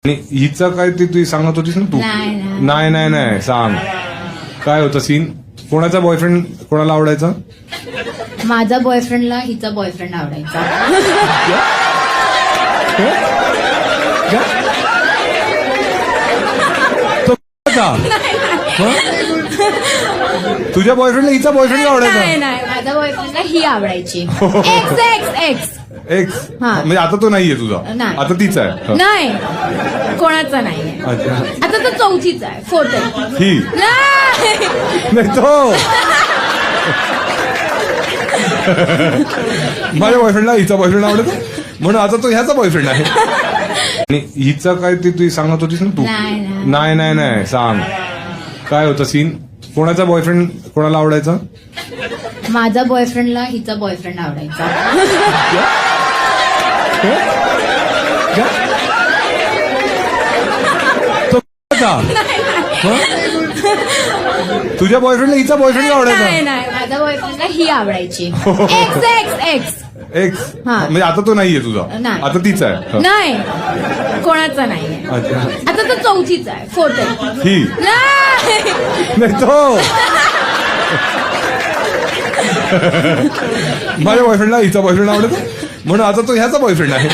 आणि हिचं काय ते तू सांगत होतीस ना तू नाही नाही नाही सांग काय होतं सीन. कोणाचा बॉयफ्रेंड कोणाला आवडायचा. माझा बॉयफ्रेंडला हिचा बॉयफ्रेंड आवडायचा. तो का? तुझ्या बॉयफ्रेंडला हिचा बॉयफ्रेंड आवडायचा. नाही नाही माझ्या बॉयफ्रेंडला ही आवडायची. एक्स एक्स एक्स एक्स हा. म्हणजे आता तो नाहीये तुझा. नाही. आता तीच आहे. नाही कोणाचा नाहीये. अच्छा. आता तो चौथीचा आहे. फोर्थ आहे. ही नाही. नाही तो माझ्या बॉयफ्रेंडला हिचा बॉयफ्रेंड आवडतो म्हणून आता तो ह्याचा बॉयफ्रेंड आहे. आणि हिचं काय ते तू सांगत होतीस ना तू नाही नाही नाही सांग काय होतं सीन. कोणाचा बॉयफ्रेंड कोणाला आवडायचा. माझा बॉयफ्रेंडला हिचा बॉयफ्रेंड आवडायचा. तो का? तुझ्या बॉयफ्रेंडला हिचा बॉयफ्रेंड आवडायचा. नाही नाही माझ्या बॉयफ्रेंडला ही आवडायची. एक्स एक्स एक्स एक्स हा. म्हणजे आता तो नाहीये तुझा. नाही. आता तीच आहे. नाही कोणाचा नाहीये. अच्छा. आता तो चौथीचा आहे. फोर्थ आहे. ही नाही. नाही तो माझ्या बॉयफ्रेंडला हिचा बॉयफ्रेंड आवडतो म्हणून आता तो ह्याचा बॉयफ्रेंड आहे.